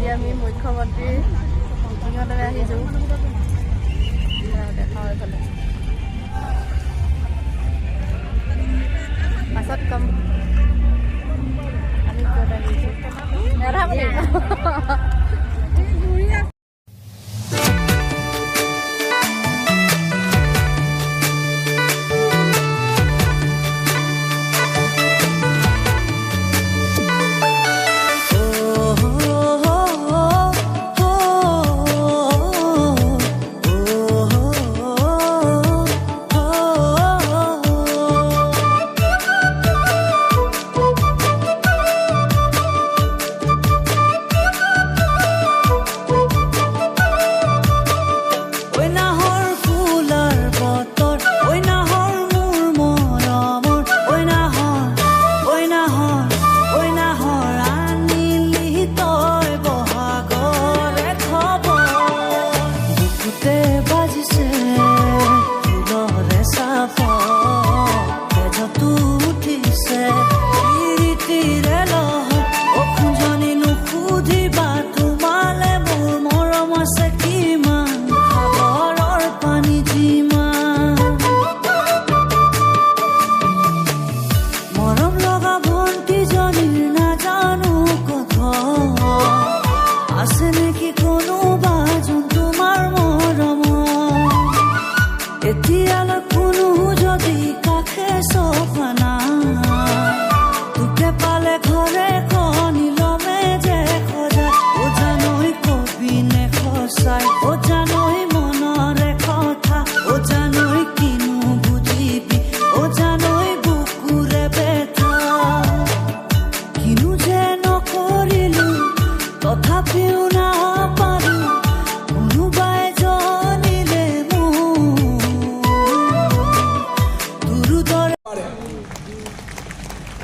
আজি আমি মুখ্যমন্ত্ৰী মিটিঙলৈ আহিছোঁ দেখাওঁ এইফালে পাছত কম আমি ক'ত আহিছোঁ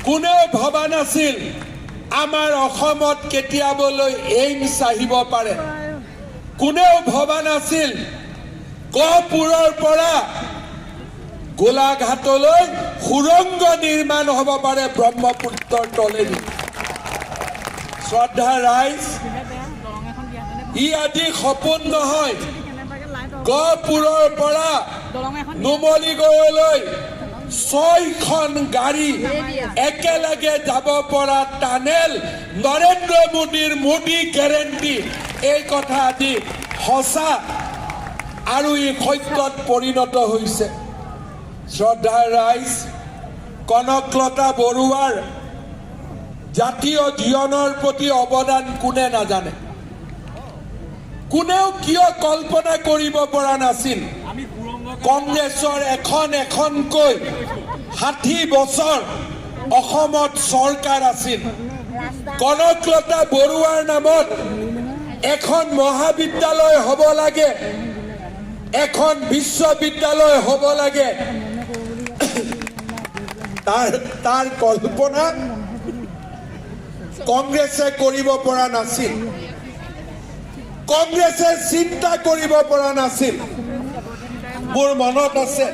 কোনেও ভবা নাছিল আমাৰ অসমত কেতিয়াবলৈ এইমছ আহিব পাৰে কোনেও ভবা নাছিল গহপুৰৰ পৰা গোলাঘাটলৈ সুৰংগ নিৰ্মাণ হ'ব পাৰে ব্ৰহ্মপুত্ৰৰ তলেদি শ্ৰদ্ধা ৰাইজ ই আদি সপোন নহয় গহপুৰৰ পৰা নুমলীগড়লৈ 6খন গাড়ী একেলগে যাব পৰা টানেল নৰেন্দ্ৰ মোদীৰ মোদী গ্যাৰেণ্টি এই কথা আজি সঁচা আৰু ই সত্যত পৰিণত হৈছে শ্ৰদ্ধা ৰাইজ কনকলতা বৰুৱাৰ জাতীয় জীৱনৰ প্ৰতি অৱদান কোনে নাজানে কোনেও কিয় কল্পনা কৰিব পৰা নাছিল কংগ্ৰেছৰ এখনকৈ 60 বছৰ অসমত চৰকাৰ আছিল কনকলতা বৰুৱাৰ নামত এখন মহাবিদ্যালয় হ'ব লাগে এখন বিশ্ববিদ্যালয় হ'ব লাগে তাৰ কল্পনা কংগ্ৰেছে কৰিব পৰা নাছিল কংগ্ৰেছে চিন্তা কৰিব পৰা নাছিল মোৰ মনত আছে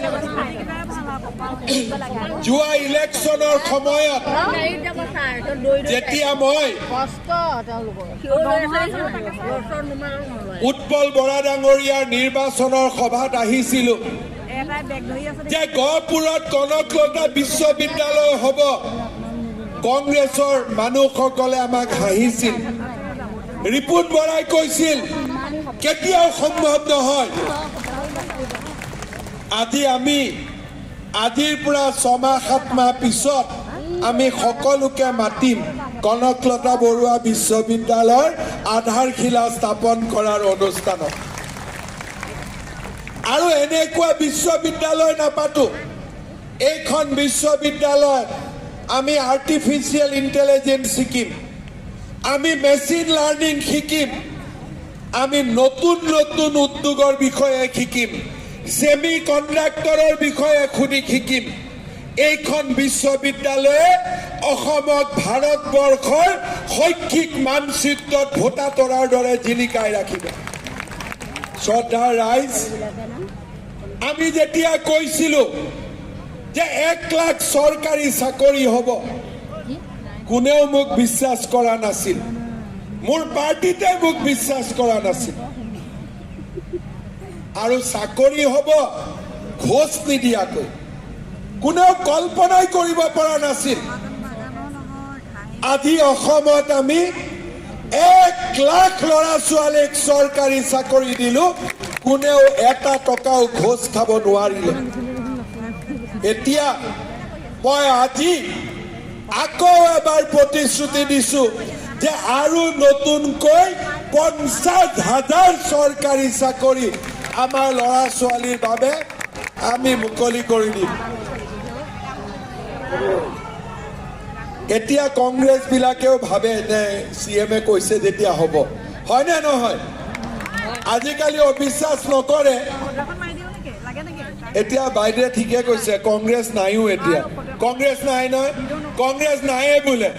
যোৱা ইলেকশ্যনৰ সময়ত যেতিয়া মই উৎপল বৰা ডাঙৰীয়াৰ নিৰ্বাচনৰ সভাত আহিছিলোঁ যে গহপুৰত কনকলতা বিশ্ববিদ্যালয় হ'ব কংগ্ৰেছৰ মানুহসকলে আমাক হাঁহিছিল ৰিপুণ বৰাই কৈছিল কেতিয়াও সম্ভৱ নহয় আজিৰ পৰা 6-7 মাহ পিছত আমি সকলোকে মাতিম কনকলতা বৰুৱা বিশ্ববিদ্যালয়ৰ আধাৰশিলা স্থাপন কৰাৰ অনুষ্ঠানত আৰু এনেকুৱা বিশ্ববিদ্যালয় নাপাতো এইখন বিশ্ববিদ্যালয় আমি আৰ্টিফিচিয়েল ইন্টেলিজেন্স শিকিম আমি মেচিন লাৰ্নিং শিকিম আমি নতুন নতুন উদ্যোগৰ বিষয়ে শিকিম সেমি কন্ডাক্টৰৰ বিষয়ে শিকিম এইখন বিশ্ববিদ্যালয়ে অসমক ভাৰতবৰ্ষৰ শৈক্ষিক মানচিত্ৰত ভোটা তৰাৰ দৰে জিলিকাই ৰাখিব শ্ৰদ্ধা ৰাইজ আমি যেতিয়া কৈছিলোঁ যে 1 লাখ চৰকাৰী চাকৰি হ'ব কোনেও মোক বিশ্বাস কৰা নাছিল মোৰ পাৰ্টিতে মোক বিশ্বাস কৰা নাছিল আৰু চাকৰি হ'ব ঘোষ নিদিয়াকৈ কোনেও কল্পনাই কৰিব পৰা নাছিল আজি অসমত আমি 1 লাখ ল'ৰা ছোৱালীক চৰকাৰী চাকৰি দিলো কোনেও এটা টকাও ঘোষ খাব নোৱাৰিলে এতিয়া মই আজি আকৌ এবাৰ প্ৰতিশ্ৰুতি দিছো যে আৰু নতুনকৈ 50,000 চৰকাৰী চাকৰি আমাৰ ল'ৰা ছোৱালীৰ বাবে আমি মুকলি কৰি দিম এতিয়া কংগ্ৰেছ বিলাকেও ভাবে যে CM কৈছে যেতিয়া হ'ব হয় নে নহয় আজিকালি অবিশ্বাস নকৰে এতিয়া বাইদেৱে ঠিকে কৈছে কংগ্ৰেছ নাইও এতিয়া কংগ্ৰেছ নাই নহয় কংগ্ৰেছ নাইয়ে বোলে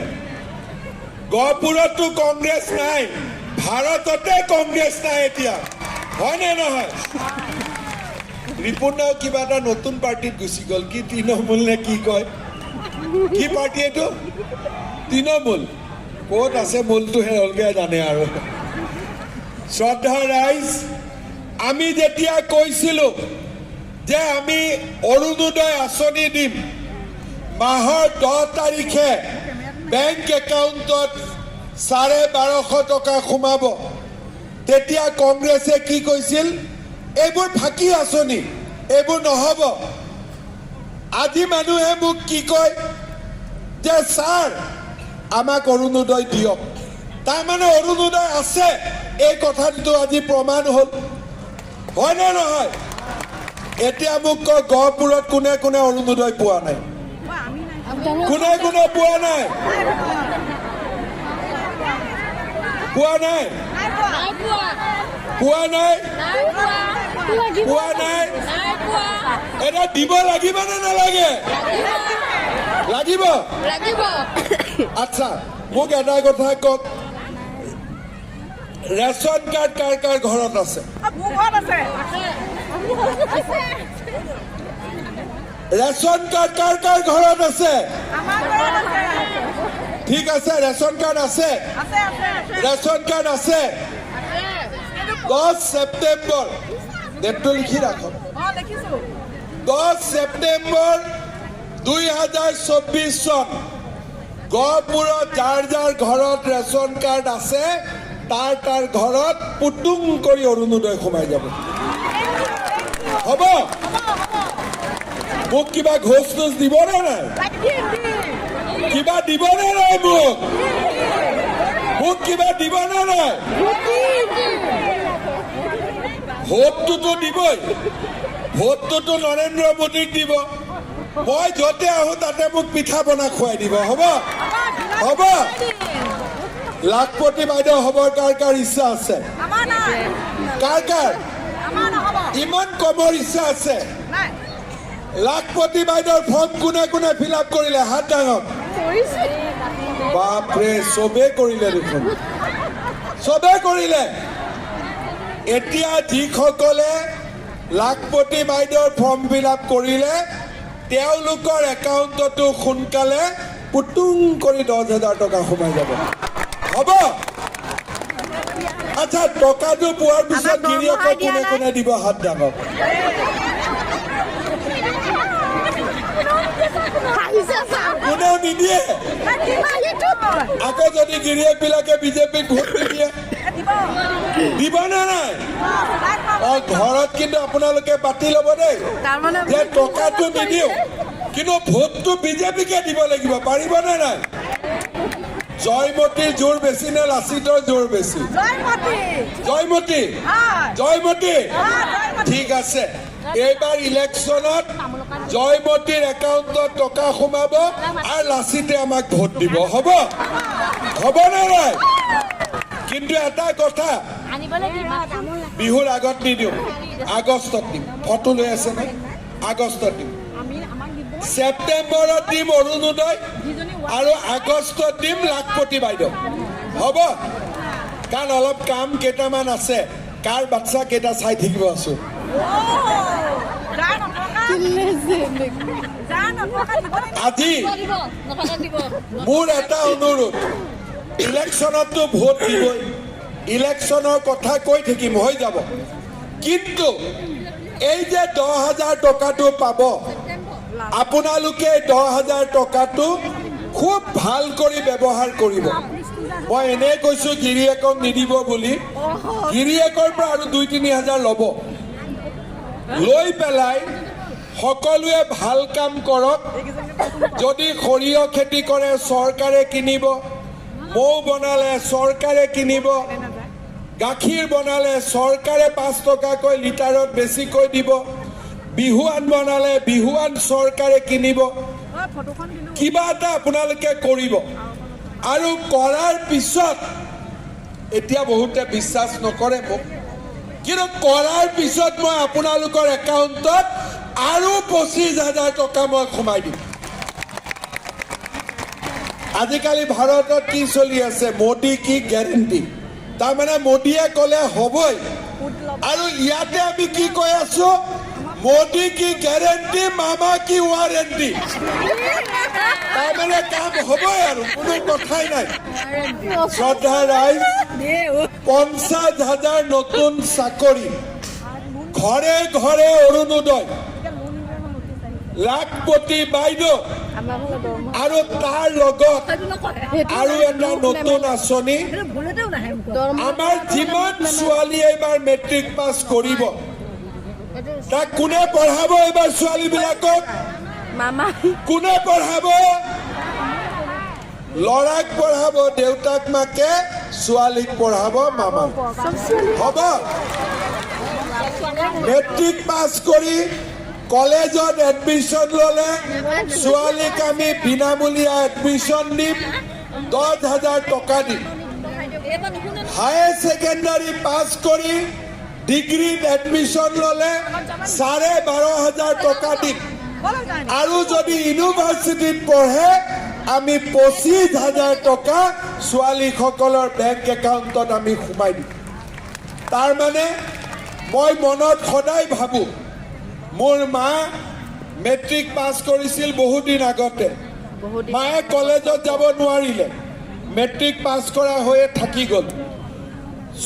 গহপুৰতো কংগ্ৰেছ নাই ভাৰততে কংগ্ৰেছ নাই এতিয়া হয় নে নহয় ৰিপুণাও কিবা এটা নতুন পাৰ্টিত গুচি গ'ল কি তৃণমূল নে কি কয় কি পাৰ্টি এইটো তৃণমূল ক'ত আছে মূলটোহে অলগে জানে আৰু শ্ৰদ্ধা ৰাইজ আমি যেতিয়া কৈছিলো যে আমি অৰুণোদয় আঁচনি দিম মাহৰ 10 তাৰিখে বেংক একাউণ্টত 1250 টকা সোমাব তেতিয়া কংগ্ৰেছে কি কৈছিল এইবোৰ ফাঁকি আঁচনি এইবোৰ নহ'ব আজি মানুহে মোক কি কয় যে ছাৰ আমাক অৰুণোদয় দিয়ক তাৰমানে অৰুণোদয় আছে এই কথাটো আজি প্ৰমাণ হ'ল হয় নে নহয় এতিয়া মোক কয় গহপুৰত কোনে কোনে অৰুণোদয় পোৱা নাই কোনে কোনে পোৱা নাই পোৱা নাই পোৱা নাই পোৱা নাই এটা দিব লাগিব নে নালাগে লাগিব আচ্ছা মোক এটা কথা কওক ৰেচন কাৰ্ড কাৰ কাৰ ঘৰত আছে ৰেচন কাৰ্ড কাৰ কাৰ ঘৰত আছে ঠিক আছে ৰেচন কাৰ্ড আছে ৰেচন কাৰ্ড আছে 10 ছেপ্টেম্বৰ ডেটটো লিখি ৰাখক 10 ছেপ্টেম্বৰ 2024 চন গহপুৰত যাৰ যাৰ ঘৰত ৰেচন কাৰ্ড আছে তাৰ ঘৰত পুতুং কৰি অৰুণোদয় সোমাই যাব হ'ব মোক কিবা ঘোষ টোচ দিব নে নাই কিবা দিব নে নাই মোক কিবা দিব নে নাই ভোটটোতো দিবই ভোটটোতো নৰেন্দ্ৰ মোদীক দিব মই য'তে আহোঁ তাতে মোক পিঠা বনাই খুৱাই দিব হ'ব হ'ব লাখপতি বাইদেউ হ'বৰ কাৰ কাৰ ইচ্ছা আছে কাৰ কাৰ ইমান কমৰ ইচ্ছা আছে লাখপতি বাইদেউৰ ফৰ্ম কোনে কোনে ফিল আপ কৰিলে হাত ডাঙক বাপৰে চবেই কৰিলে দেখোন চবেই কৰিলে এতিয়া যিসকলে লাখপতি বাইদেউৰ ফৰ্ম ফিল আপ কৰিলে তেওঁলোকৰ একাউণ্টতো সোনকালে পুতুং কৰি 10,000 টকা সোমাই যাব হ'ব আচ্ছা টকাটো পোৱাৰ পিছত গিৰিয়েকক কোনে কোনে দিব হাত ডাঙক কোনেও নিদিয়ে আকৌ যদি গিৰিয়েক বিলাকে বিজেপিক ভোট নিদিয়ে দিব নে নাই ঘৰত কিন্তু আপোনালোকে পাতি ল'ব দেই যে টকাটো নিদিওঁ কিন্তু ভোটটো বিজেপিকে দিব লাগিব পাৰিব নে নাই জয়মতীৰ জোৰ বেছি নে লাচিতৰ জোৰ বেছি জয়মতী জয়মতী ঠিক আছে এইবাৰ ইলেকশ্যনত জয়মতীৰ একাউণ্টত টকা সোমাব আৰু লাচিতে আমাক ভোট দিব হ'ব হ'ব নে নাই কিন্তু এটা কথা বিহুৰ আগত নিদিওঁ আগষ্টত দিম ফটো লৈ আছে নে আগষ্টত দিম ছেপ্টেম্বৰত দিম অৰুণোদয় আৰু আগষ্টত দিম লাখপতি বাইদেউ হ'ব কাৰণ অলপ কাম কেইটামান আছে কাৰ বাচ্চা কেইটা চাই থাকিব আছো আজি মোৰ এটা অনুৰোধ ইলেকশ্যনততো ভোট দিবই, ইলেকশ্যনৰ কথা কৈ থাকিম, হৈ যাব। কিন্তু এই যে 10,000 টকাটো পাব, আপোনালোকে 10,000 টকাটো খুব ভাল কৰি ব্যৱহাৰ কৰিব। মই এনেই কৈছোঁ গিৰিয়েকক নিদিব বুলি, গিৰিয়েকৰ পৰা আৰু 2-3 হাজাৰ ল'ব, লৈ পেলাই সকলোৱে ভাল কাম কৰক। যদি সৰিয়হ খেতি কৰে চৰকাৰে কিনিব, মৌ বনালে চৰকাৰে কিনিব, গাখীৰ বনালে চৰকাৰে 5 টকাকৈ লিটাৰত বেছিকৈ দিব, বিহুৱান বনালে বিহুৱান চৰকাৰে কিনিব। কিবা এটা আপোনালোকে কৰিব, আৰু কৰাৰ পিছত এতিয়া বহুতে বিশ্বাস নকৰে মোক, কিন্তু কৰাৰ পিছত মই আপোনালোকৰ একাউণ্টত আৰু 25,000 টকা মই সোমাই দিম। আজিকালি ভাৰতত কি চলি আছে, মোদী কি গ্যাৰেণ্টি, তাৰমানে মোদীয়ে ক'লে হ'বই, আৰু ইয়াতে আমি কি কৈ আছো, মোদী কি গ্যাৰেণ্টি, মামা কি ৱাৰেণ্টি, তাৰমানে কাম হ'বই আৰু কোনো কথাই নাই। শ্ৰদ্ধা ৰাইজ, 50,000 নতুন চাকৰি, ঘৰে ঘৰে অৰুণোদয়, লাখপতি বাইদেউ, আৰু তাৰ লগত আৰু এটা নতুন আঁচনি। আমাৰ যিমান ছোৱালী এইবাৰ মেট্ৰিক পাছ কৰিব, তাক কোনে পঢ়াব এইবাৰ ছোৱালীবিলাকক, কোনে পঢ়াব, ল'ৰাক পঢ়াব দেউতাক মাকে, ছোৱালীক পঢ়াব মামা। হ'ব, মেট্ৰিক পাছ কৰি কলেজত এডমিশ্যন ল'লে ছোৱালীক আমি বিনামূলীয়া এডমিশ্যন দিম, 10,000 টকা দিম। হায়াৰ ছেকেণ্ডাৰী পাছ কৰি ডিগ্ৰীত এডমিশ্যন ল'লে 12,500 টকা দিম, আৰু যদি ইউনিভাৰ্চিটিত পঢ়ে আমি 25,000 টকা ছোৱালীসকলৰ বেংক একাউণ্টত আমি সোমাই দিম। তাৰমানে মই মনত সদায় ভাবোঁ, মোৰ মা মেট্ৰিক পাছ কৰিছিল বহুত দিন আগতে, মায়ে কলেজত যাব নোৱাৰিলে, মেট্ৰিক পাছ কৰা হৈয়ে থাকি গ'ল।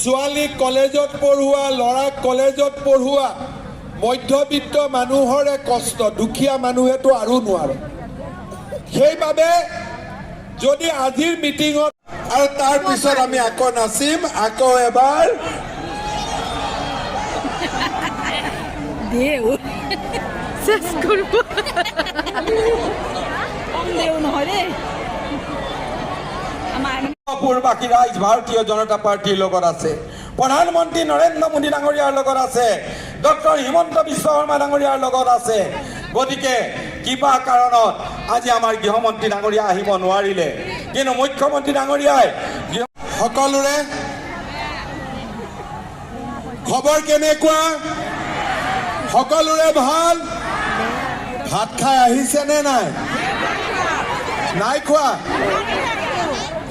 ছোৱালীক কলেজত পঢ়োৱা, ল'ৰাক কলেজত পঢ়োৱা মধ্যবিত্ত মানুহৰে কষ্ট, দুখীয়া মানুহেতো আৰু নোৱাৰে। সেইবাবে যদি আজিৰ মিটিঙত, আৰু তাৰপিছত আমি আকৌ নাচিম, আকৌ এবাৰ পূৰ্বাসী ৰাইজ ভাৰতীয় জনতা পাৰ্টিৰ লগত আছে, প্ৰধানমন্ত্ৰী নৰেন্দ্ৰ মোদী ডাঙৰীয়াৰ লগত আছে, ডক্টৰ হিমন্ত বিশ্ব শৰ্মা ডাঙৰীয়াৰ লগত আছে। গতিকে কিবা কাৰণত আজি আমাৰ গৃহমন্ত্ৰী ডাঙৰীয়া আহিব নোৱাৰিলে, কিন্তু মুখ্যমন্ত্ৰী ডাঙৰীয়াই সকলোৰে খবৰ কেনেকুৱা, সকলোৰে ভাল, ভাত খাই আহিছে নে নাই, নাই খোৱা,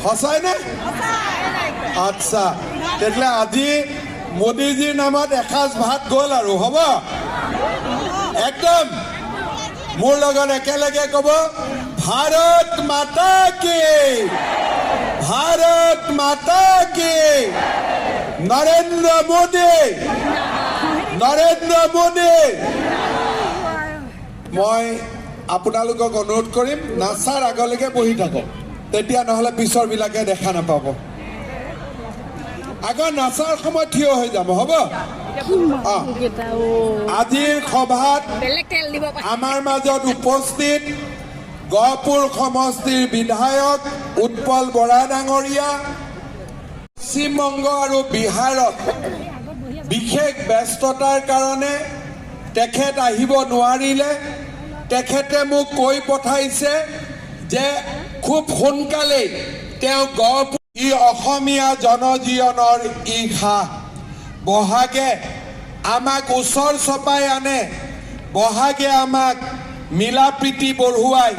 সঁচাইনে? আচ্ছা, তেতিয়াহ'লে আজি মোদীজীৰ নামত এসাঁজ ভাত গ'ল আৰু, হ'ব একদম। মোৰ লগত একেলগে ক'ব, ভাৰত মাতা কি, ভাৰত মাতা কি, নৰেন্দ্ৰ মোদী, নৰেন্দ্ৰ মোদী। মই আপোনালোকক অনুৰোধ কৰিম, নাচাৰ আগলৈকে বহি থাকক, তেতিয়া নহ'লে পিছৰবিলাকে দেখা নাপাব। আগৰ নাচাৰ সময়ত থিয় হৈ যাব, হ'ব। আজিৰ সভাত আমাৰ মাজত উপস্থিত গহপুৰ সমষ্টিৰ বিধায়ক উৎপল বৰা ডাঙৰীয়া, পশ্চিমবংগ আৰু বিহাৰত বিশেষ ব্যস্ততাৰ কাৰণে তেখেত আহিব নোৱাৰিলে। তেখেতে মোক কৈ পঠাইছে যে খুব সোনকালেই তেওঁ গহপুৰ, ই অসমীয়া জনজীৱনৰ ই সাহ। বহাগে আমাক ওচৰ চপাই আনে, বহাগে আমাক মিলা প্ৰীতি বঢ়ুৱাই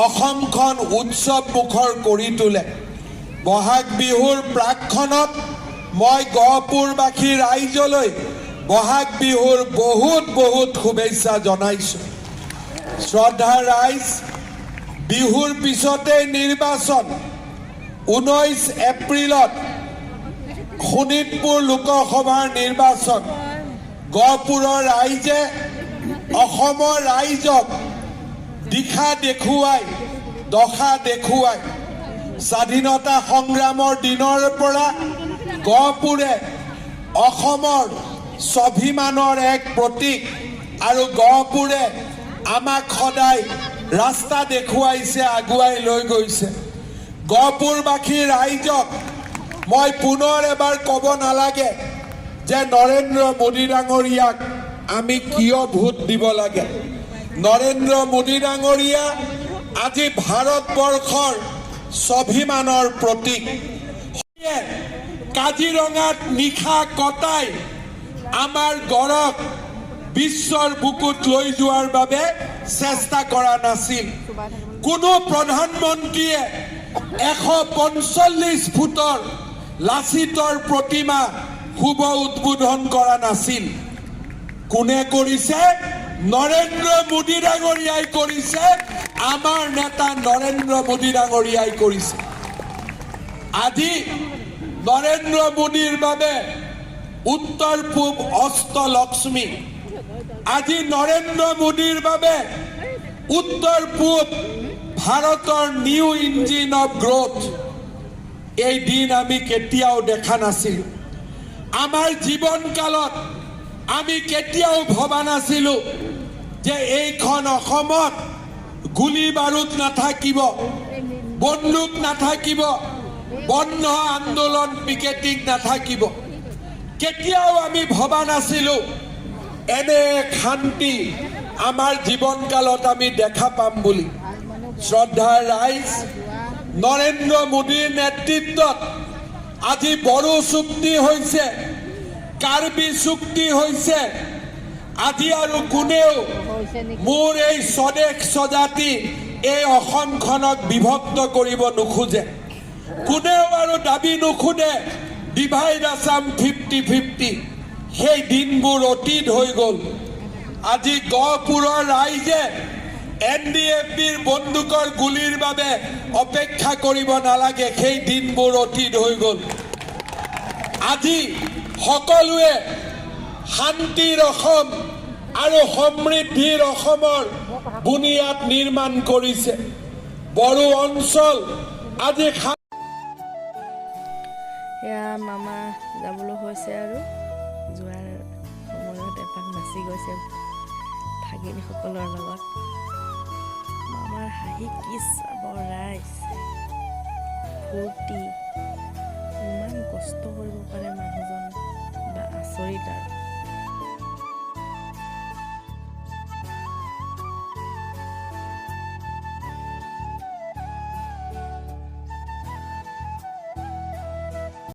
অসমখন উৎসৱ মুখৰ কৰি তোলে। বহাগ বিহুৰ প্ৰাকক্ষণত মই গহপুৰবাসী ৰাইজলৈ বহাগ বিহুৰ বহুত বহুত শুভেচ্ছা জনাইছোঁ। শ্ৰদ্ধা ৰাইজ, বিহুৰ পিছতেই নিৰ্বাচন, 19 এপ্ৰিলত শোণিতপুৰ লোকসভাৰ নিৰ্বাচন গহপুৰৰ ৰাইজে অসমৰ ৰাইজক দিশা দেখুৱাই দশা দেখুৱাই স্বাধীনতা সংগ্ৰামৰ দিনৰ পৰা গহপুৰে অসমৰ স্বাভিমানৰ এক প্ৰতীক আৰু গহপুৰে আমাক সদায় ৰাস্তা দেখুৱাইছে আগুৱাই লৈ গৈছে গহপুৰবাসী ৰাইজক মই পুনৰ এবাৰ ক'ব নালাগে যে নৰেন্দ্ৰ মোদী ডাঙৰীয়াক আমি কিয় ভোট দিব লাগে নৰেন্দ্ৰ মোদী ডাঙৰীয়া আজি ভাৰতবৰ্ষৰ স্বাভিমানৰ প্ৰতীক কাজিৰঙাত নিশা কটাই আমাৰ গড়ক বিশ্বৰ বুকুত লৈ যোৱাৰ বাবে চেষ্টা কৰা নাছিল কোনো প্ৰধানমন্ত্ৰীয়ে 145 ফুটৰ লাচিতৰ প্ৰতিমা শুভ উদ্বোধন কৰা নাছিল কোনে কৰিছে নৰেন্দ্ৰ মোদী ডাঙৰীয়াই কৰিছে আমাৰ নেতা নৰেন্দ্ৰ মোদী ডাঙৰীয়াই কৰিছে আজি নৰেন্দ্ৰ মোদীৰ বাবে উত্তৰ পূব অষ্টলক্ষ্মী আজি নৰেন্দ্ৰ মোদীৰ বাবে উত্তৰ পূব ভাৰতৰ নিউ ইঞ্জিন অফ গ্ৰোথ এই দিন আমি কেতিয়াও দেখা নাছিল আমাৰ জীৱনকালত আমি কেতিয়াও ভবা নাছিলো যে এইখন অসমত গুলি বাৰুদ নাথাকিব বন্দুক নাথাকিব বন্ধ আন্দোলন পিকেটিং নাথাকিব কেতিয়াও আমি ভবা নাছিলো এনে শান্তি আমাৰ জীৱনকালত আমি দেখা পাম বুলি শ্ৰদ্ধাৰ ৰাইজ নৰেন্দ্ৰ মোদীৰ নেতৃত্বত আজি বড়ো চুক্তি হৈছে কাৰ্বি চুক্তি হৈছে আজি আৰু কোনেও মোৰ এই স্বদেশ স্বজাতি এই অসমখনক বিভক্ত কৰিব নোখোজে কোনেও আৰু দাবী নোখোজে ডিভাইড আসাম 50-50 সেই দিনবোৰ অতীত হৈ গ'ল আজি গহপুৰৰ ৰাইজে NDFBৰ বন্দুকৰ গুলিৰ বাবে অপেক্ষা কৰিব নালাগে সেই দিনবোৰ অতীত হৈ গ'ল আজি সকলোৱে শান্তিৰ অসম আৰু সমৃদ্ধিৰ অসমৰ বুনিয়াদ নিৰ্মাণ কৰিছে বড়ো অঞ্চল আজি এয়া মামা যাবলৈ হৈছে আৰু যোৱাৰ সময়ত এপাক নাচি গৈছে ভাগিনীসকলৰ লগত মামাৰ হাঁহি কি চাব ৰাইজ ফূৰ্তি ইমান কষ্ট কৰিব পাৰে মানুহজন বা আচৰিত আৰু